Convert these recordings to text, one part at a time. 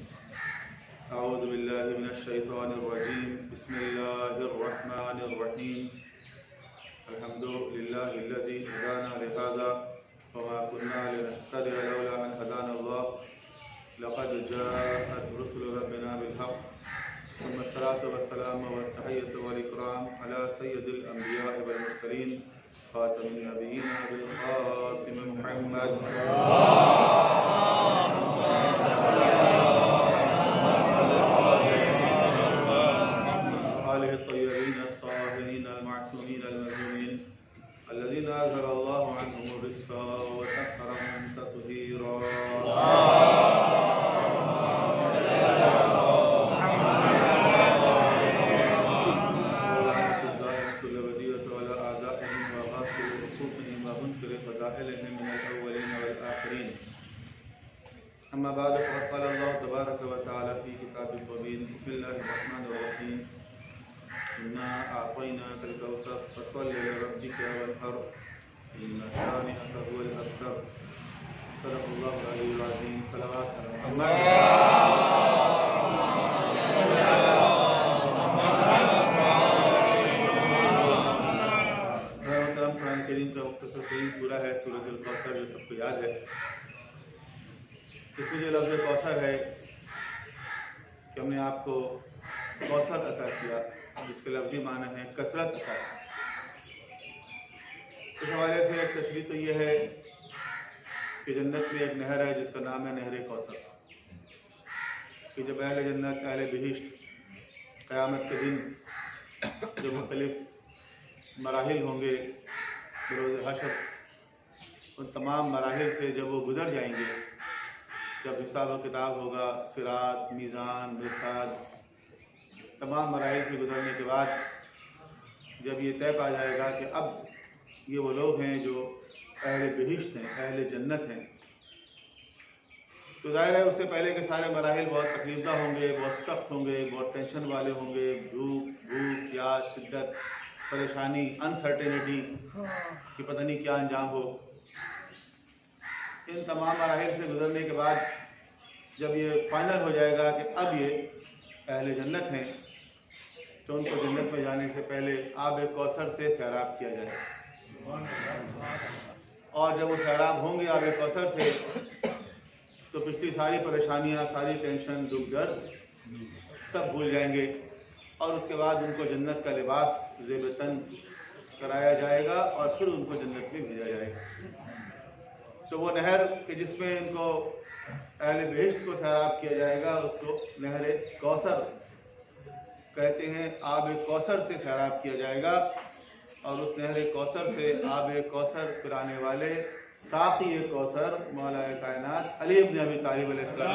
أعوذ بالله من الشيطان الرجيم. بسم الله الرحمن الرحيم. الحمد لله الذي هدانا لهذا وما كنا لنهتدي لولا أن هدانا الله. لقد جاءت رسل ربنا بالحق. ثم الصلاة والسلام والتحية والإكرام على سيد الأنبياء والمرسلين خاتم النبيين أبي القاسم محمد آله الطيبين الطاهرين المعصومين المظلومين الذين أذهب الله عنهم الرجس وطهرهم تطهيرا. أما بعد فقد قال الله تبارك وتعالى في كتابه المبين. بسم الله الرحمن الرحيم. إنا أعطيناك الكوثر فصل لربك وانحر إن شانئك هو الأبتر. صدق الله العلي العظيم. صلوات على محمد. قرآن کریم کا مختصر ترین سورہ ہے سورۃ الکوثر، جو سب کو یاد ہے. اس میں جو لفظ کوثر ہے کہ ہم نے آپ کو کوثر عطا کیا، جس کے لفظی معنی ہے کثرت عطا. اس حوالے سے ایک تشریح تو یہ ہے کہ جنت میں ایک نہر ہے جس کا نام ہے نہر کوثر، کہ جب اہل جنت اہل بہشت قیامت کے دن جو مختلف مراحل ہوں گے بروز حشر، ان تمام مراحل سے جب وہ گزر جائیں گے، جب حساب و کتاب ہوگا، صراط، میزان، مرصاد، تمام مراحل سے گزرنے کے بعد جب یہ طے پا جائے گا کہ اب یہ وہ لوگ ہیں جو اہل بہشت ہیں، اہل جنت ہیں، تو ظاہر ہے اس سے پہلے کے سارے مراحل بہت تکلیف دہ ہوں گے، بہت سخت ہوں گے، بہت ٹینشن والے ہوں گے. بھوک، پیاس، شدت، پریشانی، انسرٹینٹی کہ پتہ نہیں کیا انجام ہو. ان تمام مراحل سے گزرنے کے بعد جب یہ فائنل ہو جائے گا کہ اب یہ اہل جنت ہیں، تو ان کو جنت میں جانے سے پہلے آب کوثر سے سیراب کیا جائے گا. اور جب وہ سیراب ہوں گے آب کوثر سے، تو پچھلی ساری پریشانیاں، ساری ٹینشن، دکھ درد سب بھول جائیں گے، اور اس کے بعد ان کو جنت کا لباس زیب تن کرایا جائے گا اور پھر ان کو جنت میں بھیجا جائے گا. تو وہ نہر کہ جس میں ان کو اہل بہشت کو سیراب کیا جائے گا، اس کو نہر کوثر کہتے ہیں. آب کوثر سے سیراب کیا جائے گا، اور اس نہر کوثر سے آب کوثر پلانے والے ساقی کوثر مولا کائنات علی ابن ابی طالب علیہ السلام.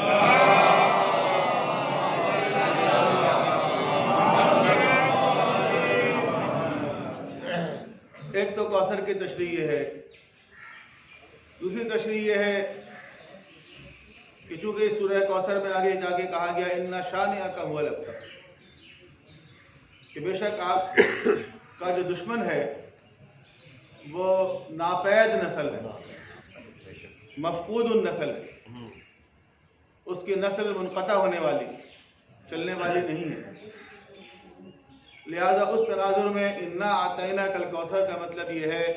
ایک تو کوثر کی تشریح یہ ہے. دوسری تشریح یہ ہے کہ چونکہ اس سورہ کوثر میں آگے جا کے کہا گیا اِنَّ شَانِئَكَ هُوَ الْأَبْتَرُ، کہ بے شک آپ کا جو دشمن ہے وہ ناپید نسل ہے، مفقود النسل ہے، اس کی نسل منقطع ہونے والی، چلنے والی نہیں ہے. لہذا اس تناظر میں اِنَّا أَعْطَيْنَاكَ الْكَوْثَرَ کا مطلب یہ ہے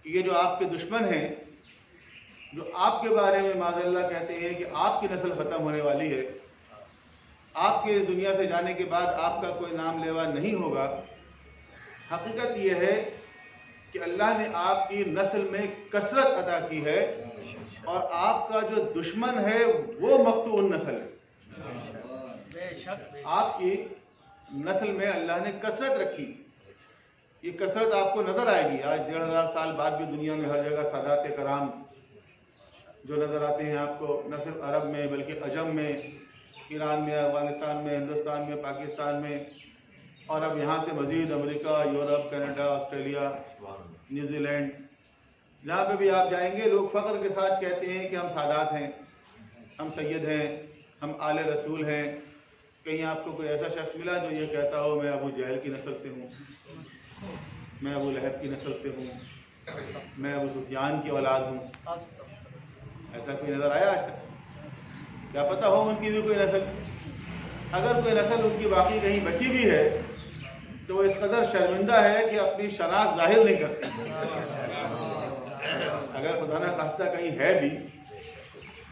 کہ یہ جو آپ کے دشمن ہیں، جو آپ کے بارے میں معاذ اللہ کہتے ہیں کہ آپ کی نسل ختم ہونے والی ہے، آپ کے اس دنیا سے جانے کے بعد آپ کا کوئی نام لیوا نہیں ہوگا، حقیقت یہ ہے کہ اللہ نے آپ کی نسل میں کثرت عطا کی ہے، اور آپ کا جو دشمن ہے وہ مقطوع النسل ہے. آپ کی نسل میں اللہ نے کثرت رکھی. یہ کثرت آپ کو نظر آئے گی. آج 1500 سال بعد بھی دنیا میں ہر جگہ سادات کرام جو نظر آتے ہیں آپ کو، نہ صرف عرب میں بلکہ عجم میں، ایران میں، افغانستان میں، ہندوستان میں، پاکستان میں، اور اب یہاں سے مزید امریکہ، Europe, Canada, Australia, New Zealand, جہاں پہ بھی آپ جائیں گے لوگ فخر کے ساتھ کہتے ہیں کہ ہم سادات ہیں، ہم سید ہیں، ہم آل رسول ہیں. کہیں آپ کو کوئی ایسا شخص ملا جو یہ کہتا ہو میں ابو جہل کی نسل سے ہوں، میں ابو لہب کی نسل سے ہوں، میں ابو سفیان کی اولاد ہوں؟ ایسا کوئی نظر آیا آج تک؟ کیا پتہ ہو ان کی بھی کوئی نسل، اگر کوئی نسل ان کی باقی کہیں بچی بھی ہے تو وہ اس قدر شرمندہ ہے کہ اپنی شناخت ظاہر نہیں کرتی۔ اگر خدا نہ خواستہ کہیں ہے بھی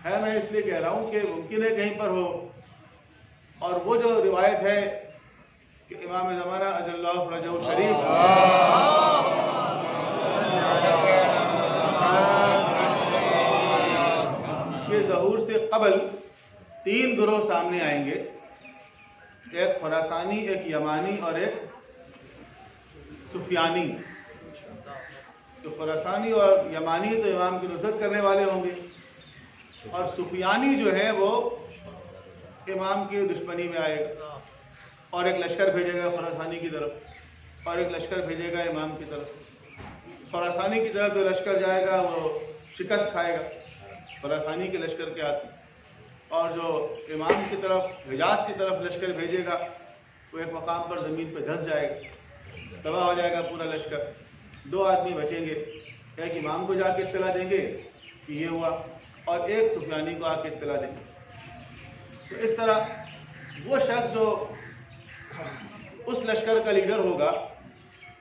ہے، میں اس لیے کہہ رہا ہوں کہ ممکن ہے کہیں پر ہو، اور وہ جو روایت ہے کہ امام زمانہ اجل اللہ فرجہ شریف کے ظہور سے قبل 3 گروہ سامنے آئیں گے، ایک خراسانی، ایک یمانی اور ایک سفیانی۔ تو خراسانی اور یمانی تو امام کی نصرت کرنے والے ہوں گے، اور سفیانی جو ہے وہ امام کی دشمنی میں آئے گا، اور ایک لشکر بھیجے گا خراسانی کی طرف اور ایک لشکر بھیجے گا امام کی طرف۔ خراسانی کی طرف جو لشکر جائے گا وہ شکست کھائے گا خراسانی کے لشکر کے ہاتھ، اور جو امام کی طرف حجاز کی طرف لشکر بھیجے گا وہ ایک مقام پر زمین پہ دھنس جائے گا، تباہ ہو جائے گا پورا لشکر۔ 2 آدمی بچیں گے، ایک امام کو جا کے اطلاع دیں گے کہ یہ ہوا، اور ایک سفیانی کو آ کے اطلاع دیں گے۔ تو اس طرح وہ شخص جو اس لشکر کا لیڈر ہوگا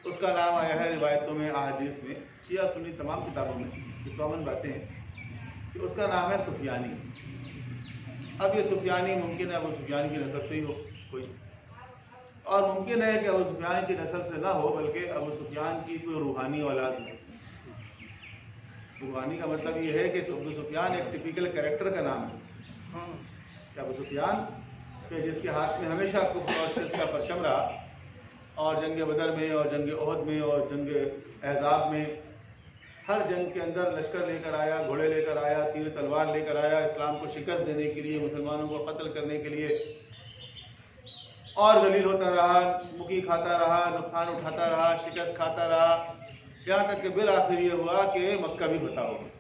اس کا نام آیا ہے روایتوں میں، احادیث میں یا سنی تمام کتابوں میں، یہ کامن باتیں ہیں کہ اس کا نام ہے سفیانی۔ اب یہ سفیانی ممکن ہے ابو سفیان کی نسل سے ہی ہو کوئی، اور ممکن ہے کہ ابو سفیان کی نسل سے نہ ہو بلکہ ابو سفیان کی کوئی روحانی اولاد ہو۔ روحانی کا مطلب یہ ہے کہ ابو سفیان ایک ٹپیکل کریکٹر کا نام ہے کہ ابو سفیان کہ جس کے ہاتھ میں ہمیشہ کفر اور شرک کا پرچم رہا، اور جنگ بدر میں اور جنگ احد میں اور جنگ احزاب میں ہر جنگ کے اندر لشکر لے کر آیا، گھوڑے لے کر آیا، تیر تلوار لے کر آیا، اسلام کو شکست دینے کے لیے، مسلمانوں کو قتل کرنے کے لیے، اور ذلیل ہوتا رہا، مکی کھاتا رہا، نقصان اٹھاتا رہا، شکست کھاتا رہا، یہاں تک کہ بالآخر یہ ہوا کہ مکہ بھی فتح ہو گیا۔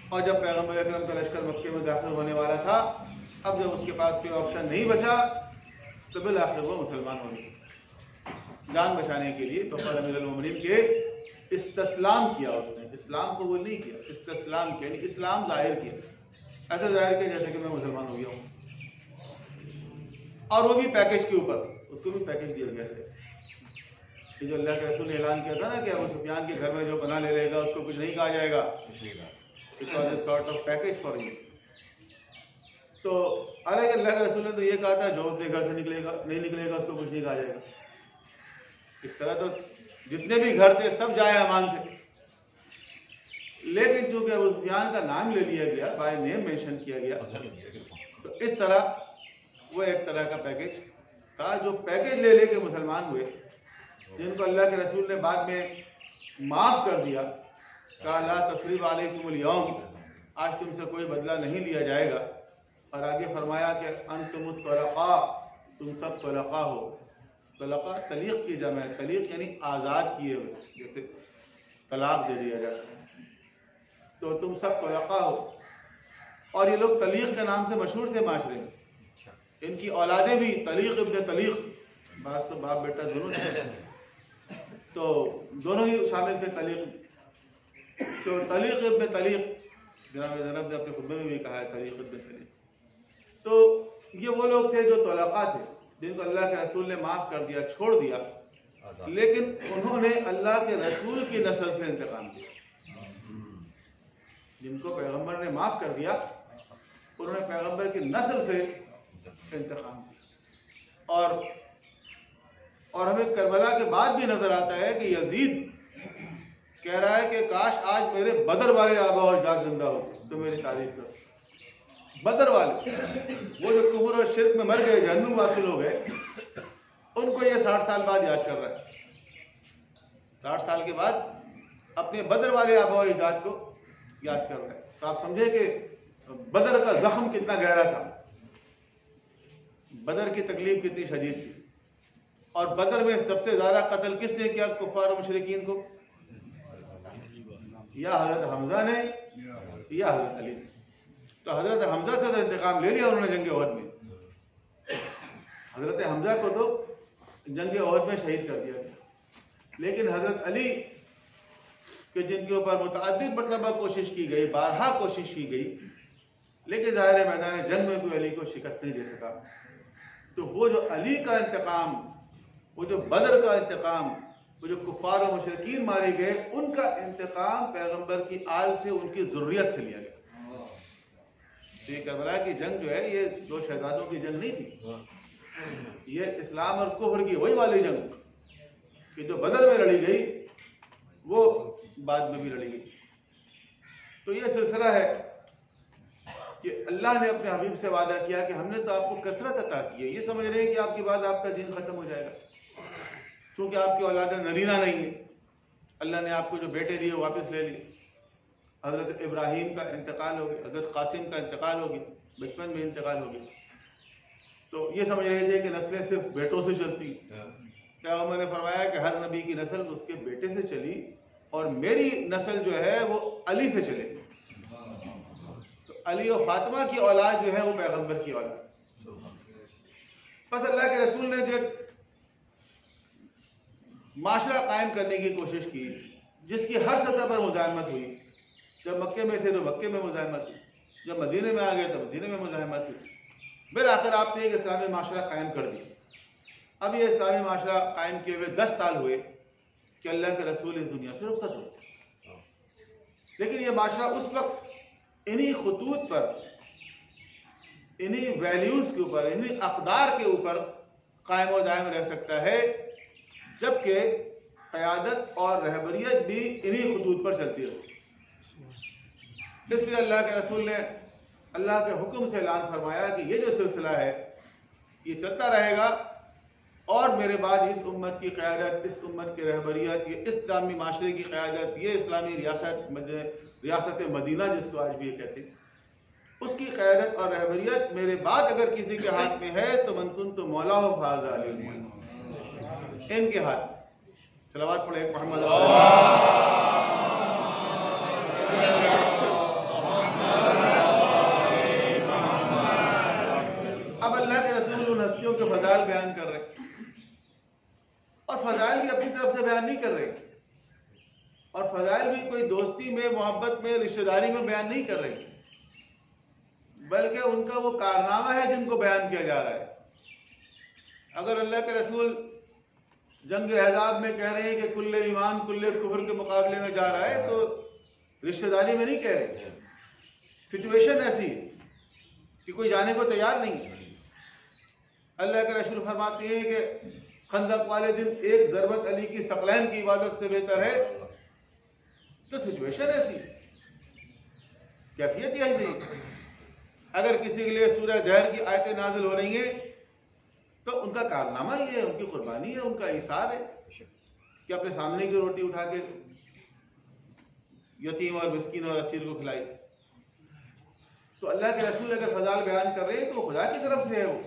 اور جب پیغمبر اکرم کا لشکر مکے میں داخل ہونے والا تھا، اب جب اس کے پاس کوئی آپشن نہیں بچا تو بالآخر وہ مسلمان ہو گئے۔ جان بچانے کے لیے بقول امیر المومنین کے استسلام کیا، اس نے اسلام قبول نہیں کیا، استسلام کیا، یعنی اسلام ظاہر کیا، ایسا ظاہر کیا جیسے کہ میں مسلمان ہو گیا ہوں، اور وہ بھی پیکج کے اوپر، اس کو بھی پیکج دیا گیا تھا کہ جو اللہ کے رسول نے اعلان کیا تھا نا کہ ابو سفیان کے گھر میں جو پناہ لے لے گا اس کو کچھ نہیں کہا جائے گا، it was a sort of package for you. تو حالانکہ اللہ کے رسول نے تو یہ کہا تھا جو اپنے گھر سے نکلے گا نہیں نکلے گا اس کو کچھ نہیں کہا جائے گا۔ اس طرح تو جتنے بھی گھر تھے سب جائے امان تھے، لیکن چونکہ ابو سفیان کا نام لے لیا گیا، بائی نیم مینشن کیا گیا، تو اس طرح وہ ایک طرح کا پیکج تھا جو پیکج لے لے کے مسلمان ہوئے، جن کو اللہ کے رسول نے بعد میں معاف کر دیا، کہا لا تثریب علیکم اليوم، آج تم سے کوئی بدلہ نہیں لیا جائے گا، اور آگے فرمایا کہ انتم الطلقاء، تم سب طلقاء ہو۔ طلقاء طلیق کی جمع ہے، طلیق یعنی آزاد کیے ہوئے، جیسے طلاق دے دیا جاتا ہے، تو تم سب طلقاء ہو۔ اور یہ لوگ طلیق کے نام سے مشہور تھے معاشرے میں، ان کی اولادیں بھی طلیق ابن طلیق، بعض تو باپ بیٹا دونوں تھے، تو دونوں ہی شامل تھے طلیق۔ تو طلیق ابن طلیق، جناب زینب نے اپنے خطبے میں بھی کہا ہے طلیق ابن طلیق۔ تو یہ وہ لوگ تھے جو طلقاء تھے، جن کو اللہ کے رسول نے معاف کر دیا، چھوڑ دیا، لیکن انہوں نے اللہ کے رسول کی نسل سے انتقام کیا۔ جن کو پیغمبر نے معاف کر دیا انہوں نے پیغمبر کی نسل سے انتقام کیا۔ اور ہمیں کربلا کے بعد بھی نظر آتا ہے کہ یزید کہہ رہا ہے کہ کاش آج میرے بدر والے آبا و اجداد زندہ ہوتے تو میری تعریف کرو۔ بدر والے وہ جو کفر اور شرک میں مر گئے، جہنم واصل ہو گئے، ان کو یہ 60 سال بعد یاد کر رہا ہے، 60 سال کے بعد اپنے بدر والے آبا و اجداد کو یاد کر رہا ہے۔ تو آپ سمجھے کہ بدر کا زخم کتنا گہرا تھا، بدر کی تکلیف کتنی شدید تھی، اور بدر میں سب سے زیادہ قتل کس نے کیا کفار و مشرکین کو؟ یا حضرت حمزہ نے یا حضرت علی نے۔ تو حضرت حمزہ سے تو انتقام لے لیا انہوں نے جنگ احد میں، حضرت حمزہ کو تو جنگ احد میں شہید کر دیا گیا، لیکن حضرت علی کہ جن کے اوپر متعدد مرتبہ کوشش کی گئی، بارہا کوشش کی گئی لیکن ظاہر ہے میدان جنگ میں کوئی علی کو شکست نہیں دے سکا. تو وہ جو علی کا انتقام، وہ جو بدر کا انتقام، وہ جو کفار و مشرکین مارے گئے، ان کا انتقام پیغمبر کی آل سے، ان کی ذریت سے لیا گیا. تو یہ کربلا کی جنگ جو ہے یہ دو شہزادوں کی جنگ نہیں تھی، یہ اسلام اور کفر کی وہی والی جنگ کہ جو بدر میں لڑی گئی وہ بعد میں بھی لڑی گئی. تو یہ سلسلہ ہے کہ اللہ نے اپنے حبیب سے وعدہ کیا کہ ہم نے تو آپ کو کثرت عطا کی ہے. یہ سمجھ رہے ہیں کہ آپ کے بعد آپ کا دین ختم ہو جائے گا کیونکہ آپ کی اولاد نرینہ نہیں ہے. اللہ نے آپ کو جو بیٹے دیے واپس لے لیے. حضرت ابراہیم کا انتقال ہو گیا، حضرت قاسم کا انتقال ہو گیا، بچپن میں انتقال ہو گیا. تو یہ سمجھ رہے تھے کہ نسلیں صرف بیٹوں سے چلتی. پیغمبر نے فرمایا کہ ہر نبی کی نسل اس کے بیٹے سے چلی اور میری نسل جو ہے وہ علی سے چلے گی. تو علی و فاطمہ کی اولاد جو ہے وہ پیغمبر کی اولاد. بس اللہ کے رسول نے جو معاشرہ قائم کرنے کی کوشش کی جس کی ہر سطح پر مزاحمت ہوئی. جب مکے میں تھے تو مکے میں مزاحمت ہوئی، جب مدینے میں آ گئے تو مدینے میں مزاحمت ہوئی. بالآخر آپ نے ایک اسلامی معاشرہ قائم کر دیا. اب یہ اسلامی معاشرہ قائم کیے ہوئے 10 سال ہوئے کہ اللہ کے رسول اس دنیا سے رخصت ہوئے. لیکن یہ معاشرہ اس وقت انہی خطوط پر، انہی ویلیوز کے اوپر، انہی اقدار کے اوپر قائم و دائم رہ سکتا ہے جبکہ قیادت اور رہبریت بھی انہی خطوط پر چلتی رہے. اس لیے اللہ کے رسول نے اللہ کے حکم سے اعلان فرمایا کہ یہ جو سلسلہ ہے یہ چلتا رہے گا اور میرے بعد اس امت کی قیادت، اس امت کی رہبریت، یہ اسلامی معاشرے کی قیادت، یہ اسلامی ریاست مدینہ جس کو آج بھی یہ کہتے ہیں، اس کی قیادت اور رہبریت میرے بعد اگر کسی کے ہاتھ میں ہے تو من کنت مولاہ فھذا علی، ان کے ہاتھ. صلوات پڑھیں محمد. اب اللہ کے رسول ان ہستیوں کے فضائل بیان کر رہے ہیں اور فضائل بھی اپنی طرف سے بیان نہیں کر رہے اور فضائل بھی کوئی دوستی میں، محبت میں، رشتہ داری میں بیان نہیں کر رہے بلکہ ان کا وہ کارنامہ ہے جن کو بیان کیا جا رہا ہے. اگر اللہ کے رسول جنگ احزاب میں کہہ رہے ہیں کہ کل ایمان کل کفر کے مقابلے میں جا رہا ہے تو رشتہ داری میں نہیں کہہ رہے. سچویشن ایسی ہے کہ کوئی جانے کو تیار نہیں. اللہ کے رسول فرماتے ہیں کہ خندق والے دن ایک ضربت علی کی ثقلین کی عبادت سے بہتر ہے. تو سچویشن ایسی، کیفیت یہ ایسی. اگر کسی کے لیے سورہ دہر کی آیتیں نازل ہو رہی ہیں تو ان کا کارنامہ یہ ہے، ان کی قربانی ہے، ان کا ایثار ہے کہ اپنے سامنے کی روٹی اٹھا کے یتیم اور مسکین اور اسیر کو کھلائی. تو اللہ کے رسول اگر فضائل بیان کر رہے ہیں تو خدا کی طرف سے ہے. وہ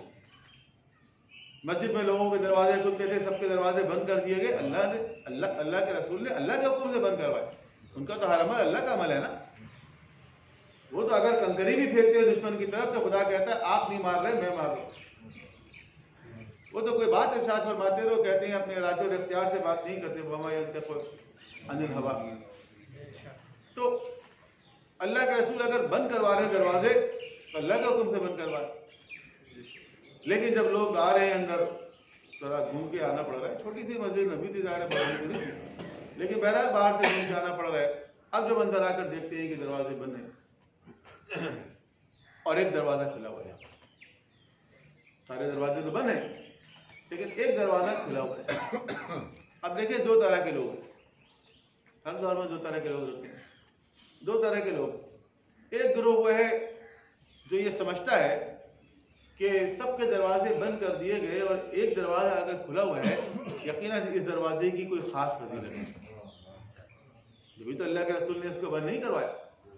مسجد میں لوگوں کے دروازے کھلتے تھے، سب کے دروازے بند کر دیے گئے. اللہ کے رسول نے اللہ کے حکم سے بند کروائے. ان کا تو ہر عمل اللہ کا عمل ہے نا. وہ تو اگر کنکری بھی پھینکتے ہیں دشمن کی طرف تو خدا کہتا ہے آپ نہیں مار رہے، میں مار رہا ہوں. وہ تو کوئی بات ارشاد فرماتے رہو، کہتے ہیں اپنے ارادے اور اختیار سے بات نہیں کرتے. وما ينطق عن الهوى. تو اللہ کے رسول اگر بند کروا رہے ہیں دروازے تو اللہ کے حکم سے بند کروا رہے. لیکن جب لوگ آ رہے ہیں اندر ذرا گھوم کے آنا پڑ رہا ہے. چھوٹی سی مسجد نبی تھی، ظاہر ہے، لیکن بہرحال باہر سے گھوم کے آنا پڑ رہا ہے. اب جب اندر آ کر دیکھتے ہیں کہ دروازے بند ہیں اور ایک دروازہ کھلا ہوا ہے. سارے دروازے تو بند ہیں لیکن ایک دروازہ کھلا ہوا ہے. اب دیکھیں دو طرح کے لوگ ہیں. ہر دور میں دو طرح کے لوگ ہوتے ہیں. دو طرح کے لوگ. ایک گروہ وہ ہے جو یہ سمجھتا ہے کہ سب کے دروازے بند کر دیے گئے اور ایک دروازہ اگر کھلا ہوا ہے یقیناً اس دروازے کی کوئی خاص فضیلت ہے. جبھی تو اللہ کے رسول نے اس کو بند نہیں کروایا،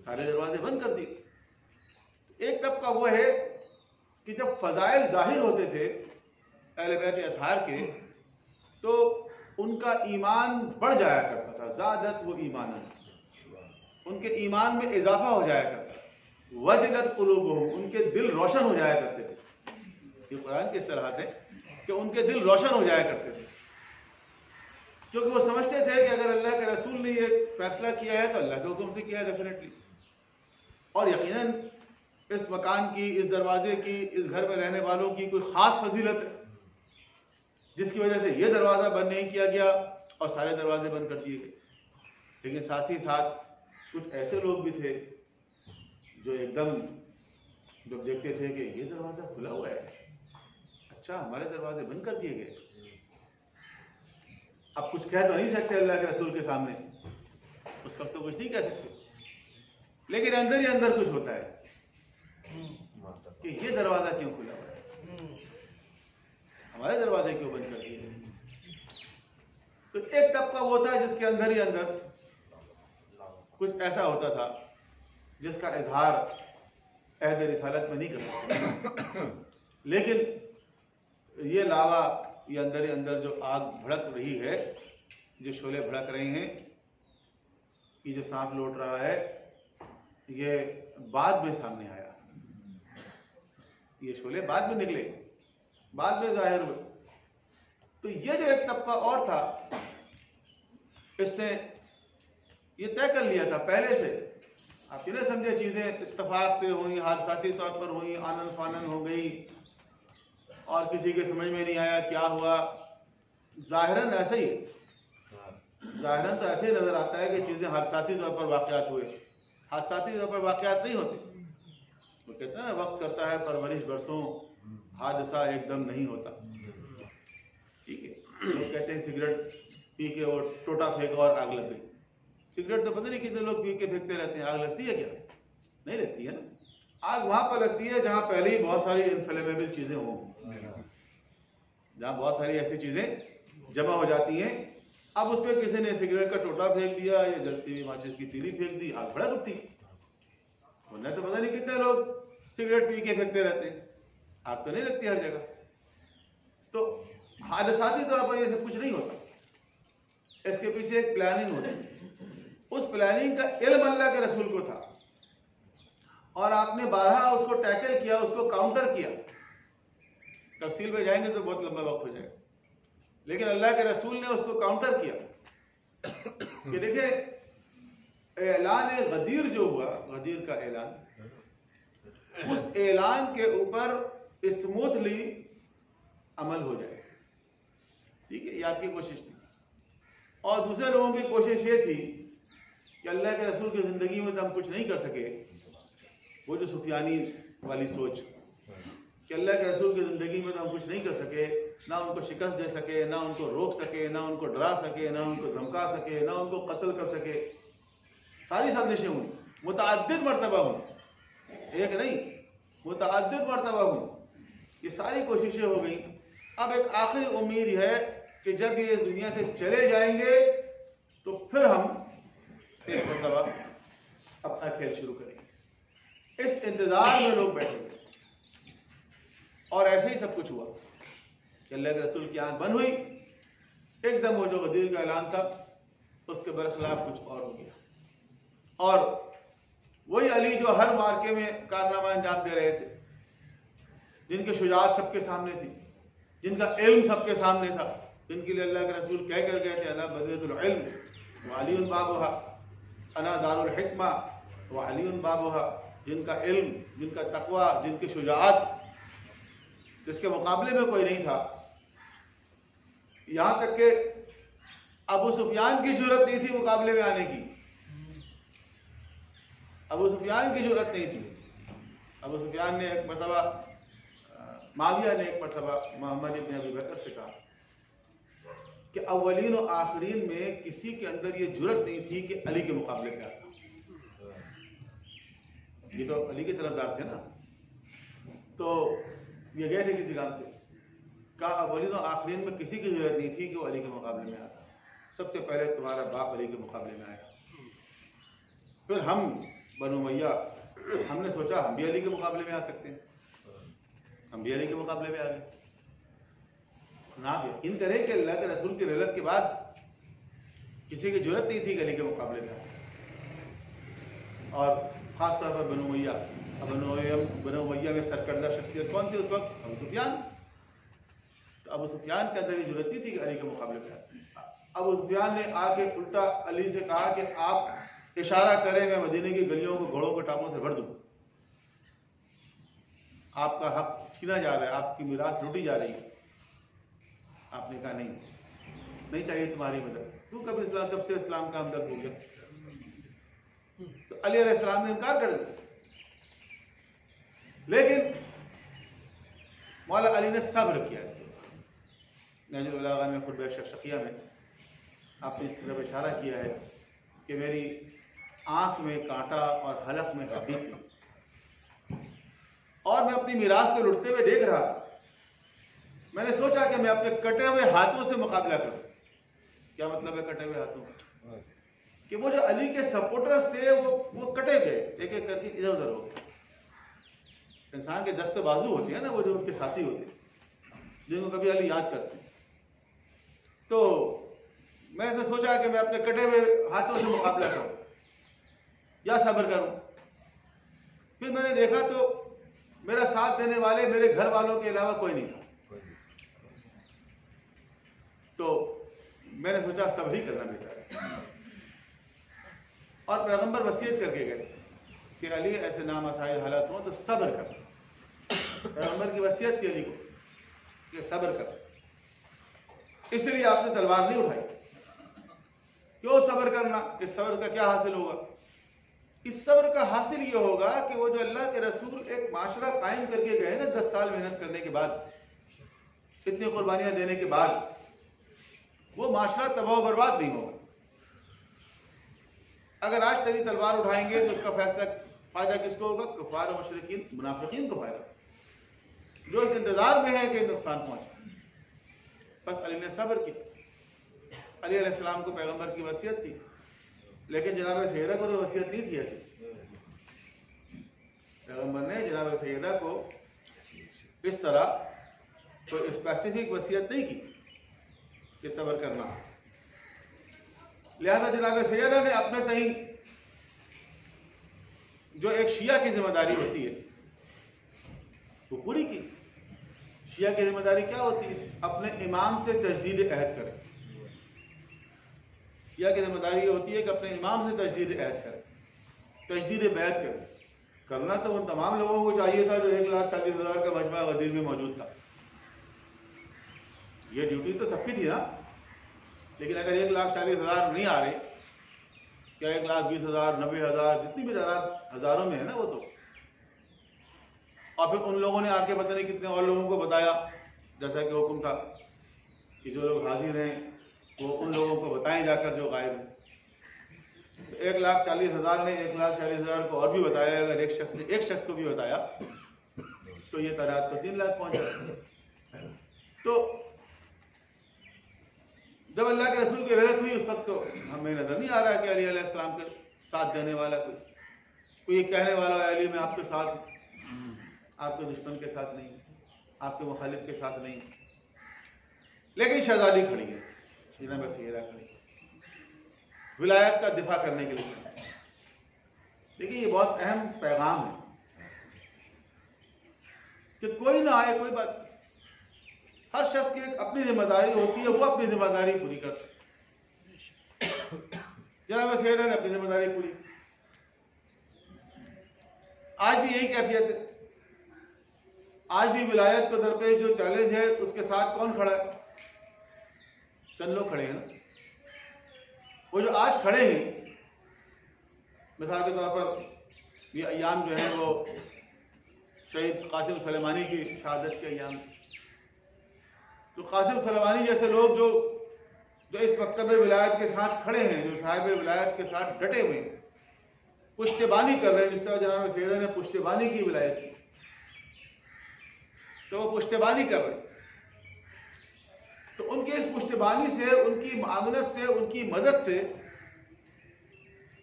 سارے دروازے بند کر دیے. ایک طبقہ وہ ہے کہ جب فضائل ظاہر ہوتے تھے اہل بیت اطہار کے تو ان کا ایمان بڑھ جایا کرتا تھا. زادت وہ ایمان، ان کے ایمان میں اضافہ ہو جایا کرتا تھا. وجلت قلوبہم، ان کے دل روشن ہو جایا کرتے تھے. یہ قرآن کی اصطلاحات ہے کہ ان کے دل روشن ہو جایا کرتے تھے کیونکہ وہ سمجھتے تھے کہ اگر اللہ کے رسول نے یہ فیصلہ کیا ہے تو اللہ کے حکم سے کیا ہے ڈیفینیٹلی. اور یقیناً اس مکان کی، اس دروازے کی، اس گھر میں رہنے والوں کی کوئی خاص فضیلت ہے جس کی وجہ سے یہ دروازہ بند نہیں کیا گیا اور سارے دروازے بند کر دیے گئے؟ لیکن ساتھ ہی ساتھ کچھ ایسے لوگ بھی تھے جو ایک دم جب دیکھتے تھے کہ یہ دروازہ کھلا ہوا ہے، اچھا ہمارے دروازے بند کر دیے گئے، اب کچھ کہہ تو نہیں سکتے اللہ کے رسول کے سامنے، اس وقت تو کچھ نہیں کہہ سکتے، لیکن اندر ہی اندر کچھ ہوتا ہے کہ یہ دروازہ کیوں کھلا ہوا ہے، ہمارے دروازے کیوں بند کر دیے گئے؟ تو ایک طبقہ وہ تھا جس کے اندر ہی اندر کچھ ایسا ہوتا تھا جس کا اظہار عہد رسالت میں نہیں کر سکتے، لیکن یہ لاوا، یہ اندر ہی اندر جو آگ بھڑک رہی ہے، جو شعلے بھڑک رہے ہیں، یہ جو سانپ لوٹ رہا ہے، یہ بعد میں سامنے آیا، یہ شعلے بعد میں نکلے، بعد میں ظاہر ہوئے۔ تو یہ جو ایک طبقہ اور تھا، اس نے یہ طے کر لیا تھا پہلے سے، آپ یہ نہ سمجھے چیزیں اتفاق سے ہوئی، حادثاتی طور پر ہوئی، آنن فانن ہو گئی اور کسی کے سمجھ میں نہیں آیا کیا ہوا۔ ظاہراً ایسے ہی، ظاہراً تو ایسے ہی نظر آتا ہے کہ چیزیں حادثاتی طور پر واقعات ہوئے، حادثاتی طور پر واقعات نہیں ہوتے۔ وہ کہتے ہیں نا وقت کرتا ہے پرورش برسوں، حادثہ ایک دم نہیں ہوتا، ٹھیک ہے۔ لوگ کہتے ہیں سگریٹ پی کے وہ ٹوٹا پھینکا اور آگ لگ گئی، سگریٹ تو پتہ نہیں کتنے لوگ پی کے پھینکتے رہتے ہیں، آگ لگتی ہے کیا؟ نہیں لگتی ہے نا، آگ وہاں پر لگتی ہے جہاں پہلے ہی بہت ساری انفلیمیبل چیزیں ہوں، جہاں بہت ساری ایسی چیزیں جمع ہو جاتی ہیں۔ اب اس پہ کسی نے سگریٹ کا ٹوٹا پھینک دیا یا جلتی ہوئی ماچس کی تیلی پھینک دی، آگ بھڑک اٹھتی، ورنہ تو پتہ نہیں کتنے لوگ سگریٹ پی کے پھینکتے رہتے ہیں، آگ تو نہیں لگتی ہر جگہ۔ تو حادثاتی طور پر یہ سب کچھ نہیں ہوتا، اس کے پیچھے ایک پلاننگ ہوتی ہے، اس پلاننگ کا علم اللہ کے رسول کو تھا اور آپ نے بارہا اس کو ٹیکل کیا، اس کو کاؤنٹر کیا۔ تفصیل میں جائیں گے تو بہت لمبا وقت ہو جائے گا، لیکن اللہ کے رسول نے اس کو کاؤنٹر کیا کہ دیکھیں اعلان غدیر جو ہوا، غدیر کا اعلان، اس اعلان کے اوپر اسموتھلی عمل ہو جائے، ٹھیک ہے، یہ آپ کی کوشش تھی۔ اور دوسرے لوگوں کی کوشش یہ تھی کہ اللہ کے رسول کی زندگی میں تو ہم کچھ نہیں کر سکے، وہ جو سفیانی والی سوچ کہ اللہ کے رسول کی زندگی میں تو ہم کچھ نہیں کر سکے، نہ ان کو شکست دے سکے، نہ ان کو روک سکے، نہ ان کو ڈرا سکے، نہ ان کو دھمکا سکے، نہ ان کو قتل کر سکے۔ ساری سازشیں ہوئی، متعدد مرتبہ ہوئی، ایک نہیں متعدد مرتبہ ہوئی، یہ ساری کوششیں ہو گئیں۔ اب ایک آخری امید ہے کہ جب یہ دنیا سے چلے جائیں گے تو پھر ہم ایک مرتبہ اپنا کھیل شروع کریں گے۔ اس انتظار میں لوگ بیٹھے ہوئے اور ایسے ہی سب کچھ ہوا کہ اللہ کے رسول کی آنکھ بند ہوئی، ایک دم وہ جو غدیر کا اعلان تھا اس کے برخلاف کچھ اور ہو گیا، اور وہی علی جو ہر مارکے میں کارنامہ انجام دے رہے تھے، جن کی شجاعت سب کے سامنے تھی، جن کا علم سب کے سامنے تھا، جن کے لیے اللہ کے رسول کہہ کر گئے تھے انا بدیۃ العلم وعلی بابها، انا دار الحکمہ وعلی بابها، جن کا علم، جن کا تقوی، جن کی شجاعت جس کے مقابلے میں کوئی نہیں تھا۔ یہاں تک کہ ابو سفیان کی جرأت نہیں تھی مقابلے میں آنے کی، ابو سفیان کی جرأت نہیں تھی۔ ابو سفیان نے ایک مرتبہ، معاویہ نے ایک مرتبہ محمد ابن ابی بکر سے کہا کہ اولین و آخرین میں کسی کے اندر یہ جرأت نہیں تھی کہ علی کے مقابلے پہ آتا، یہ تو علی کے طرفدار تھے نا، تو یہ گئے تھے کسی کام سے، کہا اولین و آخرین میں کسی کی ضرورت نہیں تھی کہ وہ علی کے مقابلے میں آتا، سب سے پہلے تمہارا باپ علی کے مقابلے میں آیا۔ پھر ہم بنو امیہ، ہم نے سوچا ہم بھی علی کے مقابلے میں آ سکتے ہیں، ہم بھی علی کے مقابلے میں آ گئے۔ آپ یقین کریں کہ اللہ کے رسول کی رحلت کے بعد کسی کی ضرورت نہیں تھی کہ علی کے مقابلے میں آئے، اور خاص طور پر بنو امیہ میں سرکردہ شخصیت کون تھی اس وقت؟ ابو سفیان۔ تو ابو سفیان کے اندر یہ ضرورت نہیں تھی کہ علی کے مقابلے میں آئے۔ ابو سفیان نے آ کے الٹا علی سے کہا کہ آپ اشارہ کریں میں مدینے کی گلیوں کو گھوڑوں کے ٹانگوں سے بھر دوں، آپ کا حق چھینا جا رہا ہے، آپ کی میراث لوٹی جا رہی ہے. آپ نے کہا نہیں چاہیے تمہاری مدد. تو کب سے اسلام کا ہمدرد ہو گیا؟ تو علی علیہ السلام نے انکار کر دیا. لیکن مولا علی نے صبر کیا. اس کے نہج البلاغہ میں خطبہ شقیہ میں آپ نے اس طرف اشارہ کیا ہے کہ میری آنکھ میں کانٹا اور حلق میں ہڈی تھی، اور میں اپنی میراث کو لٹتے ہوئے دیکھ رہا. میں نے سوچا کہ میں اپنے کٹے ہوئے ہاتھوں سے مقابلہ کروں. کیا مطلب ہے کٹے ہوئے ہاتھوں؟ کہ وہ جو علی کے سپورٹرز تھے وہ کٹے گئے، ایک ایک کر کے ادھر ادھر ہو گئے. انسان کے دست بازو ہوتے ہیں نا، وہ جو ان کے ساتھی ہوتے ہیں جن کو کبھی علی یاد کرتے ہیں. تو میں نے سوچا کہ میں اپنے کٹے ہوئے ہاتھوں سے مقابلہ کروں یا صبر کروں. پھر میں نے دیکھا تو میرا ساتھ دینے والے میرے گھر والوں کے علاوہ کوئی نہیں تھا. تو میں نے سوچا صبر ہی کرنا بہتر ہے. اور پیغمبر وصیت کر کے گئے کہ علی ایسے نامساعد حالات ہوں تو صبر کر. پیغمبر کی وصیت تھی علی کو کہ صبر کر. اس لیے آپ نے تلوار نہیں اٹھائی. کیوں صبر کرنا؟ کہ صبر کا کیا حاصل ہوگا؟ اس صبر کا حاصل یہ ہوگا کہ وہ جو اللہ کے رسول ایک معاشرہ قائم کر کے گئے نا 10 سال محنت کرنے کے بعد، اتنی قربانیاں دینے کے بعد، وہ معاشرہ تباہ و برباد نہیں ہوگا. اگر آج تری تلوار اٹھائیں گے تو اس کا فائدہ کس کو ہوگا؟ کفار و مشرکین منافقین کو فائدہ، جو اس انتظار میں ہے کہ نقصان پہنچے. بس علی نے صبر کیا. علی علیہ السلام کو پیغمبر کی وصیت تھی، لیکن جناب سیدہ کو تو وصیت نہیں تھی ایسی. پیغمبر نے جناب سیدہ کو اس طرح کوئی اسپیسیفک وصیت نہیں کی کہ صبر کرنا. لہذا جناب سیدہ نے اپنے تئیں جو ایک شیعہ کی ذمہ داری ہوتی ہے وہ پوری کی. شیعہ کی ذمہ داری کیا ہوتی ہے؟ اپنے امام سے تجدید عہد کرے. شیعہ کی ذمہ داری یہ ہوتی ہے کہ اپنے امام سے تجدید عہد کرے، تجدید بیعت کرے. کرنا تو ان تمام لوگوں کو چاہیے تھا جو 1,40,000 کا مجمع غدیر میں موجود تھا. یہ ڈیوٹی تو سب کی تھی نا. لیکن اگر 1,40,000 نہیں آ رہے، کیا 1,20,000 90,000 جتنی بھی تعداد ہزاروں میں ہے نا وہ تو، اور پھر ان لوگوں نے آ کے پتہ نہیں کتنے اور لوگوں کو بتایا، جیسا کہ حکم تھا کہ جو لوگ حاضر ہیں وہ ان لوگوں کو بتائیں جا کر جو غائب ہیں. 1,40,000 نے 1,40,000 کو اور بھی بتایا. اگر ایک شخص نے ایک شخص کو بھی بتایا تو یہ تعداد تو 3 لاکھ پہنچ جاتی. تو جب اللہ کے رسول کی رحلت ہوئی اس وقت تو ہمیں نظر نہیں آ رہا کہ علی علیہ السلام کے ساتھ دینے والا کوئی یہ کہنے والا ہے علی میں آپ کے ساتھ ہوں، آپ کے دشمن کے ساتھ نہیں، آپ کے مخالف کے ساتھ نہیں. لیکن شہزادی کھڑی ہے، جناب سیدہ کھڑی ولایت کا دفاع کرنے کے لیے. لیکن یہ بہت اہم پیغام ہے کہ کوئی نہ آئے کوئی بات. ہر شخص کی ایک اپنی ذمہ داری ہوتی ہے، وہ اپنی ذمہ داری پوری کرتا ہے. جناب سیدہ نے اپنی ذمہ داری پوری. آج بھی یہی کیفیت ہے. آج بھی ولایت کو درپیش جو چیلنج ہے اس کے ساتھ کون کھڑا ہے؟ چند لوگ کھڑے ہیں نا. وہ جو آج کھڑے ہیں، مثال کے طور پر یہ ایام جو ہیں وہ شہید قاسم سلیمانی کی شہادت کے ایام. تو قاسم سلیمانی جیسے لوگ جو اس مکتب ولایت کے ساتھ کھڑے ہیں، جو صاحب ولایت کے ساتھ ڈٹے ہوئے ہیں، پشتبانی کر رہے ہیں، جس طرح جناب سیدہ نے پشتبانی کی ولایت کی تو وہ پشتبانی کر رہے ہیں. تو ان کی اس پشتبانی سے، ان کی معاونت سے، ان کی مدد سے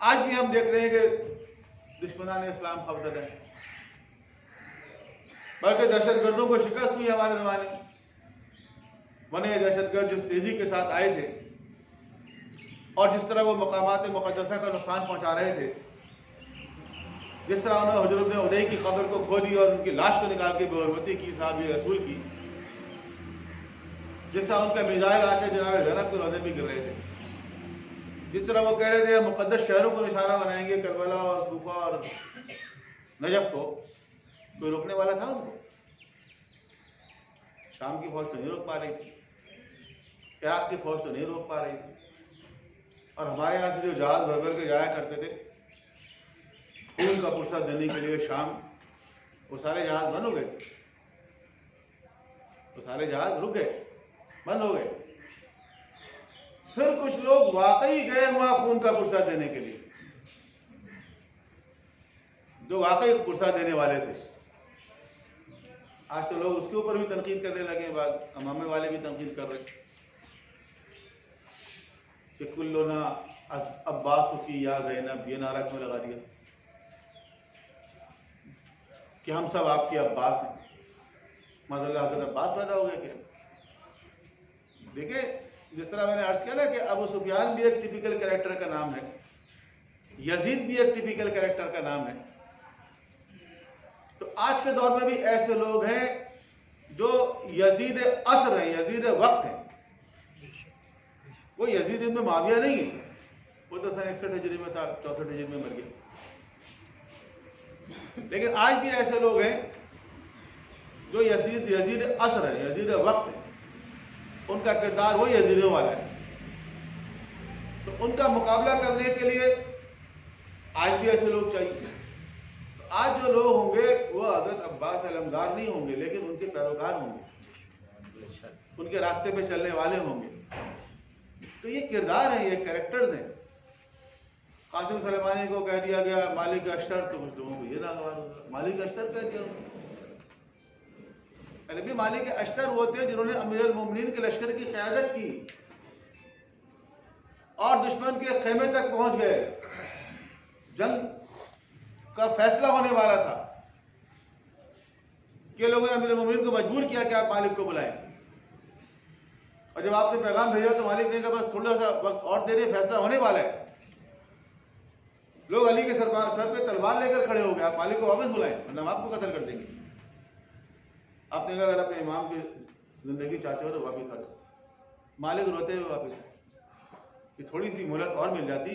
آج بھی ہم دیکھ رہے ہیں کہ دشمنان اسلام خفضہ ہیں. بلکہ دہشت گردوں کو شکست ہوئی ہمارے زمانے میں. ورنہ دہشت گرد جس تیزی کے ساتھ آئے تھے اور جس طرح وہ مقامات مقدسہ کا نقصان پہنچا رہے تھے، جس طرح انہوں نے حجر بن عدی کی قبر کو کھودی اور ان کی لاش کو نکال کے بے حرمتی کی صحابی رسول کی، جس طرح ان کا میزائل آ کے جناب زینب کے روزے بھی گر رہے تھے، جس طرح وہ کہہ رہے تھے مقدس شہروں کو نشانہ بنائیں گے، کربلا اور کوفہ اور نجف کو، کوئی روکنے والا تھا ان کو؟ شام کی فوج تو نہیں روک پا رہی تھی، عراق کی فوج تو نہیں روک پا رہی تھی، اور ہمارے یہاں سے جو جہاز بھر بھر کے جایا کرتے تھے خون کا پرسہ دینے کے لیے شام، وہ سارے جہاز بند ہو گئے تھے، وہ سارے جہاز رک گئے، بند ہو گئے۔ پھر کچھ لوگ واقعی گئے وہاں خون کا پرسہ دینے کے لیے، جو واقعی پرسہ دینے والے تھے۔ آج تو لوگ اس کے اوپر بھی تنقید کرنے لگے ہیں، بعد امامے والے بھی تنقید کر رہے کہ کلنا عباس کی یا زینب، یہ نعرہ کیوں لگا دیا کہ ہم سب آپ کے عباس ہیں؟ معاذ اللہ حضرت عباس پیدا ہو گیا کیا؟ دیکھیں جس طرح میں نے عرض کیا نا کہ ابو سفیان بھی ایک ٹپیکل کریکٹر کا نام ہے، یزید بھی ایک ٹپیکل کریکٹر کا نام ہے، تو آج کے دور میں بھی ایسے لوگ ہیں جو یزید عصر ہیں، یزید وقت ہیں۔ وہ یزید ابن معاویہ نہیں ہے، وہ تو سن 61 ہجری میں تھا، 64 ہجری میں مر گیا، لیکن آج بھی ایسے لوگ ہیں جو یزید عصر ہے، یزید وقت ہے، ان کا کردار وہ یزیدوں والا ہے۔ تو ان کا مقابلہ کرنے کے لیے آج بھی ایسے لوگ چاہیے۔ آج جو لوگ ہوں گے وہ حضرت عباس علمدار نہیں ہوں گے، لیکن ان کے پیروکار ہوں گے، ان کے راستے پہ چلنے والے ہوں گے۔ تو یہ کردار ہیں، یہ کریکٹرز ہیں۔ قاسم سلیمانی کو کہہ دیا گیا مالک اشتر، تو کچھ لوگوں کو یہ ناگوار ہوگا، مالک اشتر کہہ دیا۔ بھی مالک اشتر وہ تھے جنہوں نے امیر المومنین کے لشکر کی قیادت کی اور دشمن کے خیمے تک پہنچ گئے، جنگ کا فیصلہ ہونے والا تھا کہ لوگوں نے امیر المومنین کو مجبور کیا کہ آپ مالک کو بلائیں، اور جب آپ نے پیغام بھیجا تو مالک نے کہا بس تھوڑا سا وقت اور دے دیں، فیصلہ ہونے والا ہے۔ لوگ علی کے سر پہ تلوار لے کر کھڑے ہو گئے، آپ مالک کو واپس بلائیں ورنہ ہم آپ کو قتل کر دیں گے۔ آپ نے کہا اگر اپنے امام کی زندگی چاہتے ہو تو واپس آ جاؤ۔ مالک روتے ہوئے واپس آئے کہ تھوڑی سی مہلت اور مل جاتی،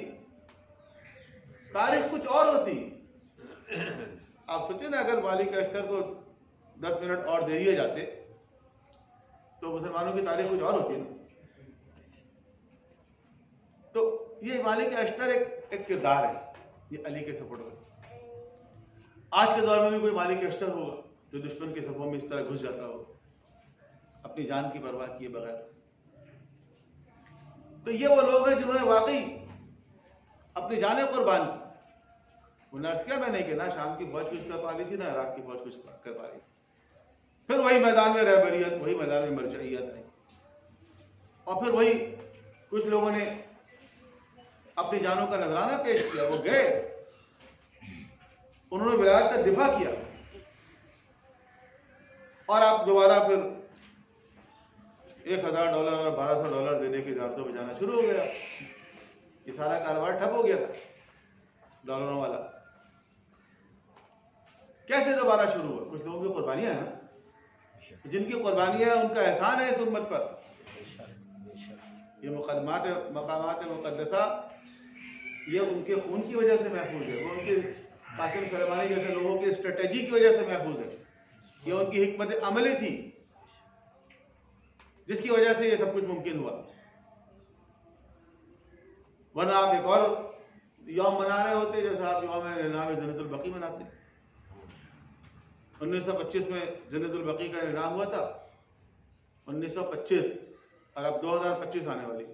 تاریخ کچھ اور ہوتی۔ آپ سوچیں نا اگر مالک اشتر کو 10 منٹ اور دے دیے جاتے تو مسلمانوں کی تاریخ کچھ اور ہوتی نا۔ تو یہ مالک اشتر ایک کردار ہے، یہ علی کے سپورٹ کا۔ آج کے دور میں بھی کوئی مالک اشتر ہوگا جو دشمن کے صفوں میں اس طرح گھس جاتا ہو اپنی جان کی پرواہ کیے بغیر؟ تو یہ وہ لوگ ہیں جنہوں نے واقعی اپنی جانیں قربان کی۔ وہ نرس کیا میں نے کہ نہ شام کی فوج کچھ کر پا رہی تھی، نہ عراق کی فوج کچھ کر پا رہی تھی۔ پھر وہی میدان میں رہبریت، وہی میدان میں مرجعیت آئی، اور پھر وہی کچھ لوگوں نے اپنی جانوں کا نذرانہ پیش کیا، وہ گئے، انہوں نے ولایت کا دفاع کیا، اور آپ دوبارہ پھر $1000 اور $1200 دینے کی دعوتوں پہ جانا شروع ہو گیا۔ یہ سارا کاروبار ٹھپ ہو گیا تھا ڈالروں والا۔ کیسے دوبارہ شروع ہوا؟ کچھ لوگوں کی قربانیاں ہیں، جن کی قربانیاں ان کا احسان ہے اس امت پر۔ یہ مقامات مقدسہ یہ ان کے خون کی وجہ سے محفوظ ہے، وہ ان کے قاسم سلیمانی جیسے لوگوں کی اسٹریٹجی کی وجہ سے محفوظ ہے، یہ ان کی حکمت عملی تھی جس کی وجہ سے یہ سب کچھ ممکن ہوا۔ ورنہ آپ ایک اور یوم منا رہے ہوتے جیسا آپ یوم نظام جنت البقیع مناتے۔ 1925 میں جنت البقیع کا نظام ہوا تھا، 1925، اور اب 2025 آنے والی،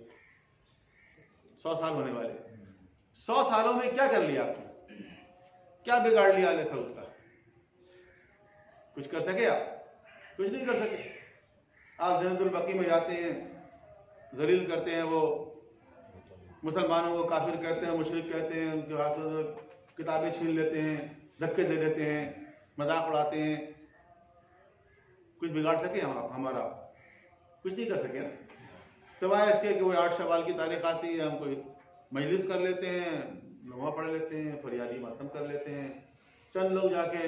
100 سال ہونے والے۔ 100 سالوں میں کیا کر لیا آپ نے؟ کیا بگاڑ لیا آل سعود کا؟ کچھ کر سکے آپ؟ کچھ نہیں کر سکے۔ آپ جنت البقیع میں جاتے ہیں، ذلیل کرتے ہیں، وہ مسلمانوں کو کافر کہتے ہیں، مشرک کہتے ہیں، ان کے ہاتھ سے کتابیں چھین لیتے ہیں، دھکے دے دیتے ہیں، مذاق اڑاتے ہیں۔ کچھ بگاڑ سکے ہمارا؟ کچھ نہیں کر سکے نا، سوائے اس کے کہ وہ 8 شوال کی تاریخ آتی ہے، ہم کوئی مجلس کر لیتے ہیں، نغمہ پڑھ لیتے ہیں، فریادی ماتم کر لیتے ہیں، چند لوگ جا کے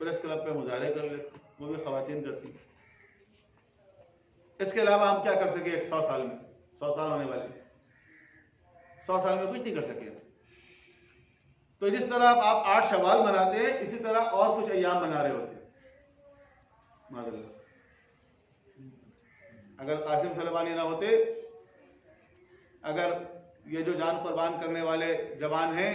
پریس کلب پہ مظاہرے کر لیتے ہیں، وہ بھی خواتین کرتی ہیں۔ اس کے علاوہ ہم کیا کر سکے 100 سال میں؟ 100 سال ہونے والے، 100 سال میں کچھ نہیں کر سکے۔ تو جس طرح آپ 8 شوال مناتے ہیں، اسی طرح اور کچھ ایام منا رہے ہوتے ہیں، معذ اللہ۔ اگر قاسم سلیمانی نہ ہوتے، اگر یہ جو جان قربان کرنے والے جوان ہیں،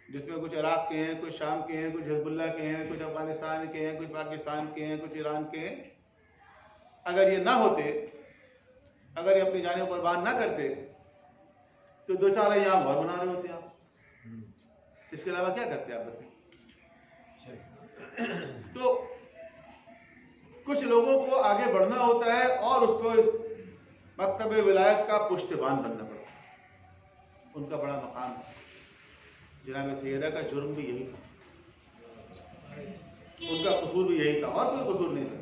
جس میں کچھ عراق کے ہیں، کچھ شام کے ہیں، کچھ حزب اللہ کے ہیں، کچھ افغانستان کے ہیں، کچھ پاکستان کے ہیں، کچھ ایران کے ہیں، اگر یہ نہ ہوتے، اگر یہ اپنی جانیں قربان نہ کرتے تو دو چار ایام اور بنا رہے ہوتے آپ، اس کے علاوہ کیا کرتے آپ بتائیں؟ تو کچھ لوگوں کو آگے بڑھنا ہوتا ہے اور اس کو اس مکتب ولایت کا پشتبان بننا پڑتا ہے، ان کا بڑا مقام ہے۔ جناب سیدہ کا جرم بھی یہی تھا، ان کا قصور بھی یہی تھا، اور کوئی قصور نہیں تھا۔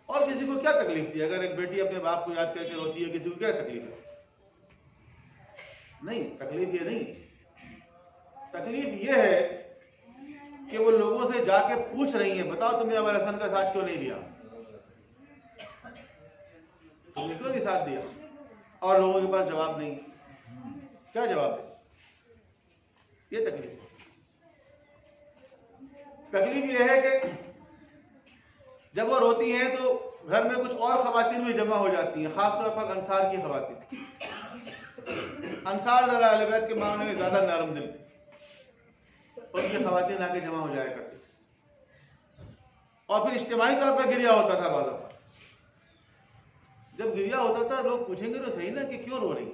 اور کسی کو کیا تکلیف تھی؟ اگر ایک بیٹی اپنے باپ کو یاد کر کے روتی ہے، کسی کو کیا تکلیف ہے؟ نہیں، تکلیف یہ نہیں، تکلیف یہ ہے کہ وہ لوگوں سے جا کے پوچھ رہی ہیں، بتاؤ تم نے ابو الحسن کا ساتھ کیوں نہیں دیا؟ تم نے کیوں نہیں ساتھ دیا؟ اور لوگوں کے پاس جواب نہیں، کیا جواب ہے؟ یہ تکلیف یہ ہے کہ جب وہ روتی ہیں تو گھر میں کچھ اور خواتین بھی جمع ہو جاتی ہیں، خاص طور پر انصار کی خواتین۔ انصار ذرا اہل بیت کے معاملے میں زیادہ نرم دل تھے، ان کی خواتین آ کے جمع ہو جایا کرتی، اور پھر اجتماعی طور پر گریا ہوتا تھا۔ بعض اوقات جب گریا ہوتا تھا لوگ پوچھیں گے تو صحیح نا کہ کیوں رو رہی،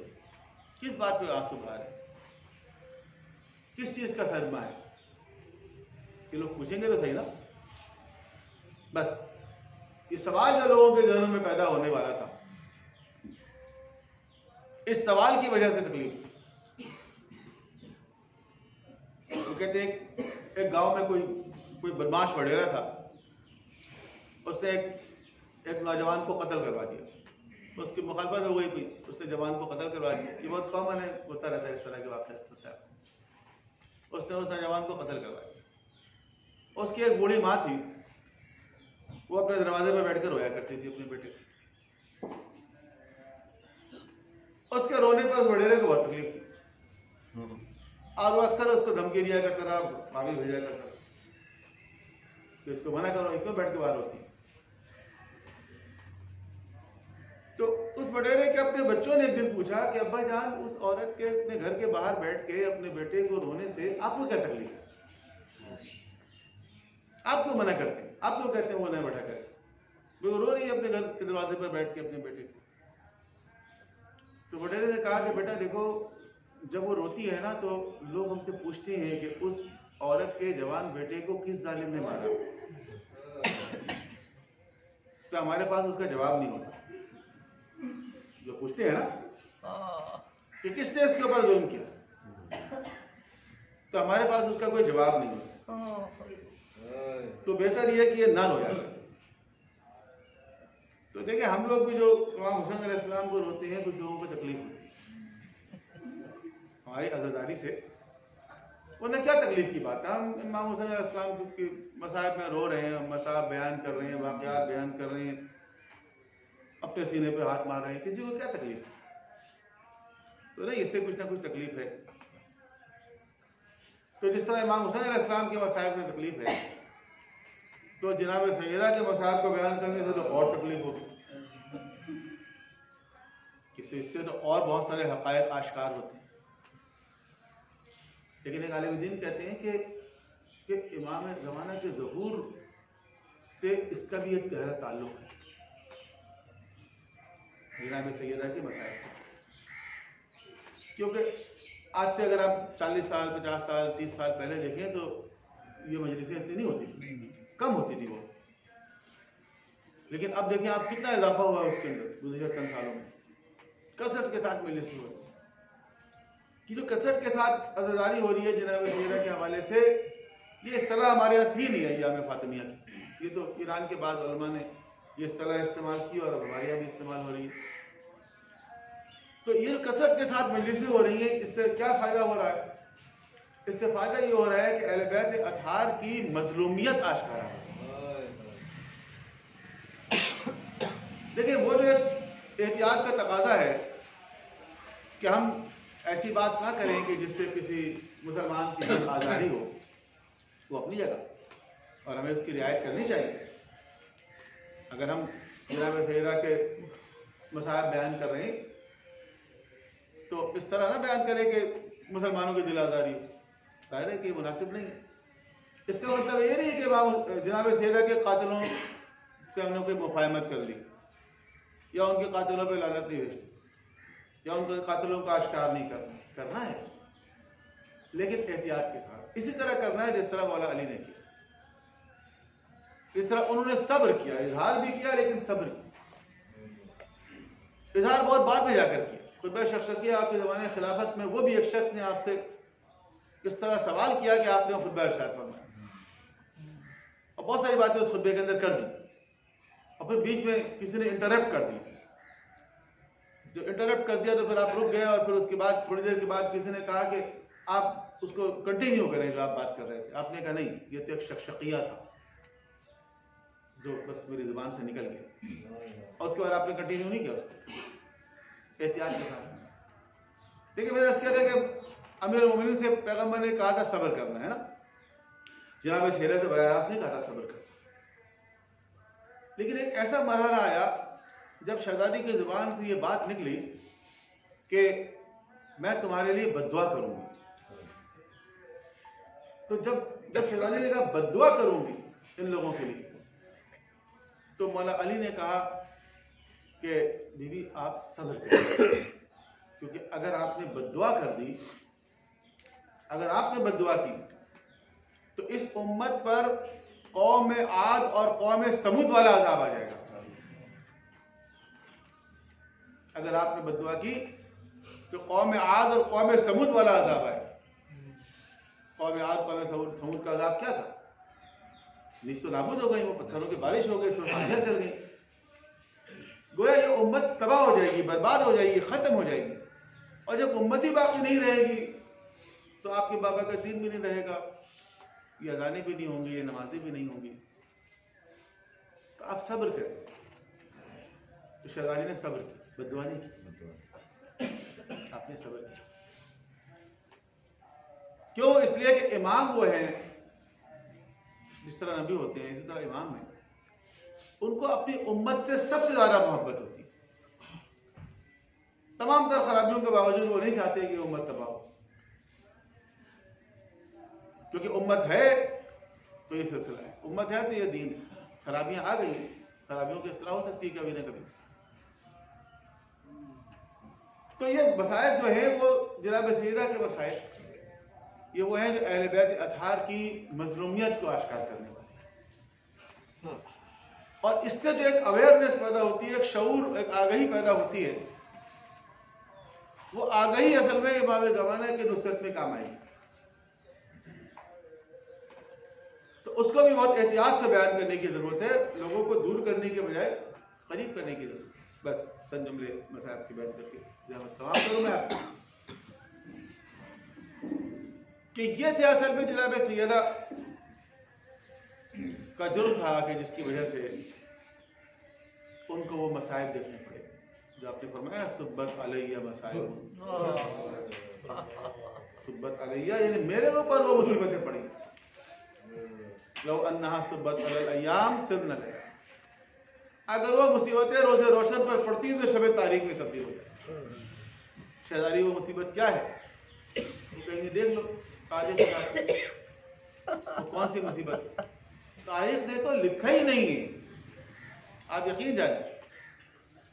کس بات پہ آنسو بہا رہے، کس چیز کا صدمہ ہے، کہ لوگ پوچھیں گے تو صحیح نا۔ بس یہ سوال جو لوگوں کے ذہنوں میں پیدا ہونے والا تھا، اس سوال کی وجہ سے تکلیف۔ وہ کہتے ہیں ایک گاؤں میں کوئی بدماش وڈیرا تھا، اس نے ایک نوجوان کو قتل کروا دیا، اس کی مخالفت ہو گئی کوئی، اس نے جوان کو قتل کروا دیا۔ یہ بہت کامن ہے، ہوتا رہتا ہے اس طرح کے واقعات ہوتا ہے۔ اس نے اس نوجوان کو قتل کروا دیا۔ اس کی ایک بوڑھی ماں تھی، وہ اپنے دروازے پہ بیٹھ کر رویا کرتی تھی اپنے بیٹے کو۔ اس کے رونے پر وڈیرے کو بہت تکلیف تھی، اور وہ اکثر اس کو دھمکی دیا کرتا تھا، معامل بھیجا کرتا تھا کہ اس کو منع کرو، کیوں بیٹھ کے باہر ہوتی۔ تو اس وڈیرے کے اپنے بچوں نے ایک دن پوچھا کہ ابا جان، اس عورت کے اپنے گھر کے باہر بیٹھ کے اپنے بیٹے کو رونے سے آپ کو کیا تکلیف ہے؟ آپ کیوں منع کرتے ہیں؟ آپ کیوں کہتے ہیں وہ نہ بیٹھا کرے؟ وہ رو رہی ہے اپنے گھر کے دروازے پر بیٹھ کے اپنے بیٹے کو۔ تو وڈیرے نے کہا کہ بیٹا دیکھو، جب وہ روتی ہے نا تو لوگ ہم سے پوچھتے ہیں کہ اس عورت کے جوان بیٹے کو کس ظالم نے مارا، تو ہمارے پاس اس کا جواب نہیں ہوتا۔ جو پوچھتے ہیں نا کہ کس نے اس کے اوپر ظلم کیا، تو ہمارے پاس اس کا کوئی جواب نہیں ہوتا۔ تو بہتر یہ کہ یہ نہ رویا کرے۔ تو دیکھیں ہم لوگ بھی جو امام حسین علیہ السلام کو روتے ہیں، کچھ لوگوں کو تکلیف ہوتی ہے ہماری عزاداری سے۔ انہیں کیا تکلیف کی بات ہے؟ ہم امام حسین علیہ السلام کی مصائب میں رو رہے ہیں، مصائب بیان کر رہے ہیں، واقعات بیان کر رہے ہیں، اپنے سینے پہ ہاتھ مار رہے ہیں، کسی کو کیا تکلیف ہے؟ تو نہیں، اس سے کچھ نہ کچھ تکلیف ہے۔ تو جس طرح امام حسین علیہ السلام کے مصائب میں تکلیف ہے، تو جناب سیدہ کے مصائب کو بیان کرنے سے تو اور تکلیف ہوگی، اس سے تو اور بہت سارے حقائق آشکار ہوتے ہیں۔ لیکن ایک عالم دین کہتے ہیں کہ امام زمانہ کے ظہور سے اس کا بھی ایک گہرا تعلق ہے، جناب سیدہ کے مصائب، کیونکہ آج سے اگر آپ 40 سال 50 سال 30 سال پہلے دیکھیں تو یہ مجلسیں اتنی نہیں ہوتی تھی، کم ہوتی تھی وہ۔ لیکن اب دیکھیں آپ کتنا اضافہ ہوا اس کے اندر گزشتہ چند سالوں میں، کثرت کے ساتھ مجلسیں ہو رہی ہیں، کہ جو کثرت کے ساتھ عزاداری ہو رہی ہے جناب سیدہ کے حوالے سے، یہ اصطلاح ہمارے یہاں تھی نہیں ایام فاطمیہ کی، یہ تو ایران کے بعض علماء نے یہ اصطلاح استعمال کی اور اب ہمارے یہاں بھی استعمال ہو رہی ہے۔ تو یہ کثرت کے ساتھ مجلسیں ہو رہی ہیں، اس سے کیا فائدہ ہو رہا ہے؟ اس سے فائدہ یہ ہو رہا ہے کہ اہل بیت اطہار کی مظلومیت آشکارا ہے۔ دیکھیں وہ جو احتیاط کا تقاضا ہے کہ ہم ایسی بات نہ کریں کہ جس سے کسی مسلمان کی دل آزاری ہو، وہ اپنی جگہ اور ہمیں اس کی رعایت کرنی چاہیے۔ اگر ہم جناب سیدہ کے مصائب بیان کر رہے ہیں تو اس طرح نہ بیان کریں کہ مسلمانوں کی دل آزاری، ظاہر ہے کہ یہ مناسب نہیں ہے۔ اس کا مطلب یہ نہیں ہے کہ جناب سیدہ کے قاتلوں سے ہم نے کوئی مفاہمت کر لی، یا ان کے قاتلوں پہ لعنت نہیں بھیجی، یا ان کے قاتلوں کا اشکار نہیں کرنا ہے، لیکن احتیاط کے ساتھ اسی طرح کرنا ہے جس طرح مولا علی نے کیا، اس طرح انہوں نے صبر کیا، اظہار بھی کیا لیکن صبر کیا۔ اظہار بہت بعد میں جا کر کیا، خطبہ شفقیہ آپ کے زمانے خلافت میں وہ بھی ایک شخص نے آپ سے اس طرح سوال کیا کہ آپ نے وہ خطبہ ارشاد فرمایا، اور بہت ساری باتیں اس خطبے کے اندر کر دی، اور پھر بیچ میں کسی نے انٹرپٹ کر دی، جو انٹرپٹ کر دیا تو پھر آپ رک گئے، اور پھر اس کے بعد تھوڑی دیر کے بعد کسی نے کہا کہ آپ اس کو کنٹینیو کریں جو آپ بات کر رہے تھے، آپ نے کہا نہیں، یہ تو ایک شقشقیہ تھا جو بس میری زبان سے نکل گیا، اور اس کے بعد آپ نے کنٹینیو نہیں کیا اس کو احتیاط کے ساتھ۔ دیکھیں میں نے کہا تھا کہ امیر المومنین سے پیغمبر نے کہا تھا صبر کرنا ہے نا، جناب سیرہ سے براہ راست نہیں کہا تھا صبر کرنا، لیکن ایک ایسا مرحلہ آیا جب شہزادی کی زبان سے یہ بات نکلی کہ میں تمہارے لیے بد دعا کروں گی، تو جب شہزادی نے کہا بد دعا کروں گی ان لوگوں کے لیے، تو مولا علی نے کہا کہ بی بی آپ صبر کریں، کیونکہ اگر آپ نے بد دعا کر دی، اگر آپ نے بد دعا کی تو اس امت پر قوم عاد اور قوم سمود والا عذاب آ جائے گا۔ اگر آپ نے بد دعا کی تو قوم عاد اور قوم سمود والا عذاب آئے۔ قوم عاد قوم سمود کا عذاب کیا تھا؟ نیست و نابود ہو گئی، وہ پتھروں کی بارش ہو گئی، اس میں پانیاں چل گئی، گویا یہ امت تباہ ہو جائے گی، برباد ہو جائے گی، ختم ہو جائے گی، اور جب امت ہی باقی نہیں رہے گی تو آپ کے بابا کا دین بھی نہیں رہے گا، یہ اذانیں بھی نہیں ہوں گی، یہ نمازیں بھی نہیں ہوں گی، تو آپ صبر کریں۔ تو شہزادی نے صبر کیا، بد دعا نہیں کی، آپ نے صبر کیا۔ کیوں؟ اس لیے کہ امام وہ ہیں، جس طرح نبی ہوتے ہیں اسی طرح امام ہیں، ان کو اپنی امت سے سب سے زیادہ محبت ہوتی ہے، تمام تر خرابیوں کے باوجود وہ نہیں چاہتے کہ امت تباہ ہو، کیونکہ امت ہے تو یہ سلسلہ ہے، امت ہے تو یہ دین ہے، خرابیاں آ گئی، خرابیوں کی اصلاح ہو سکتی ہے کبھی نہ کبھی۔ تو یہ مسائل جو ہیں وہ جناب سیدہ کے مسائل، یہ وہ ہیں جو اہل بیت اطہار کی مظلومیت کو آشکار کرنے والے ہیں، اور اس سے جو ایک اویئرنیس پیدا ہوتی ہے، ایک شعور، ایک آگہی پیدا ہوتی ہے، وہ آگہی اصل میں امام زمانہ کی نصرت میں کام آئی، تو اس کو بھی بہت احتیاط سے بیان کرنے کی ضرورت ہے، لوگوں کو دور کرنے کے بجائے قریب کرنے کی ضرورت ہے۔ بس چند جملے مسائل کی بیان کر کے تمام کروں میں آپ کو کہ یہ تھے اصل میں جناب سیدہ کا جرم تھا کہ جس کی وجہ سے ان کو وہ مصائب دیکھنے پڑے جو آپ نے فرمایا سبت علیہ مصائب، سبت علیہ یعنی میرے اوپر وہ مصیبتیں پڑی، لو انہا سبت علی الایام سرن الیام، اگر وہ مصیبتیں روز روشن پر پڑتی تو شب تاریخ میں تبدیل ہو جائے۔ شہزادی وہ مصیبت کیا ہے؟ کہیں گے دیکھ لو تاریخ کا، وہ کون سی مصیبت؟ تاریخ نے تو لکھا ہی نہیں ہے، آپ یقین جانیں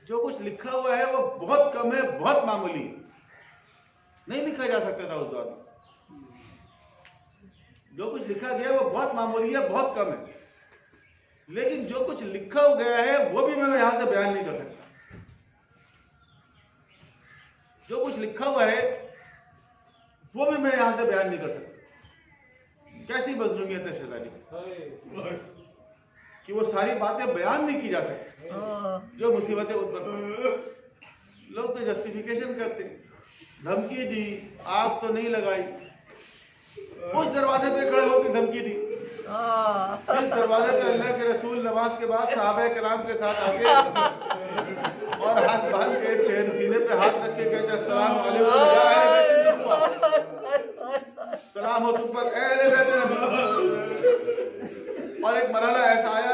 جو کچھ لکھا ہوا ہے وہ بہت کم ہے، بہت معمولی ہے، نہیں لکھا جا سکتا تھا اس دور میں، جو کچھ لکھا گیا وہ بہت معمولی ہے، بہت کم ہے، لیکن جو کچھ لکھا گیا ہے وہ بھی میں یہاں سے بیان نہیں کر سکتا، جو کچھ لکھا ہوا ہے وہ بھی میں یہاں سے بیان نہیں کر سکتا۔ کیسی مظلومیت ہے شہزادی کہ وہ ساری باتیں بیان نہیں کی جا سکتی، جو مصیبتیں لوگ تو جسٹیفیکیشن کرتے، دھمکی دی، آگ تو نہیں لگائی، اس دروازے پہ کھڑے ہو کے دھمکی دی، اس دروازے پہ اللہ کے رسول نماز کے بعد صحابہ کرام کے ساتھ آتے اور ہاتھ باندھ کے سینے پہ ہاتھ رکھ کے کہتے السلام علیکم یا اہل بیت النبوہ، سلام ہو تم پر اے اہل بیت النبوہ۔ اور ایک مرحلہ ایسا آیا